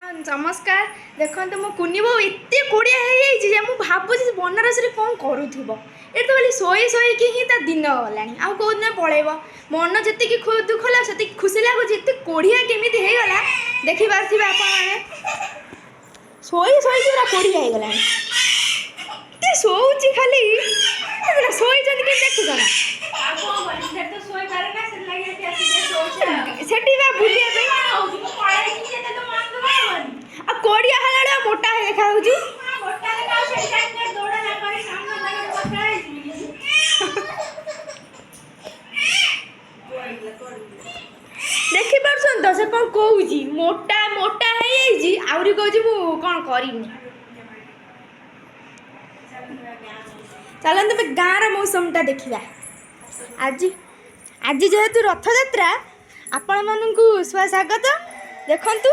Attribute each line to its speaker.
Speaker 1: नमस्कार। देखते मो कुनी बो एत कोड़िया हो भावुँ बनारस कौन करूब ये तो खाली शोई शोईकी ही दिन गला आउ कौ दिन पलैब मन जी दुख लगे से खुशी लगुच एत कोड़िया केमी होगा देखी पारे आप शोई शोईकी पूरा कोड़िया हो गला शोची खाली शोई देखुच ना से कोड़िया हाला मोटा देखा देखी पार्सन तो से कौन कौची मोटा मोटा आहरी कौन कौन करनी चलते गाँव मौसमटा देखा आज आज जेहेतु रथ यात्रा आपण मानू स्वागत देखंतु।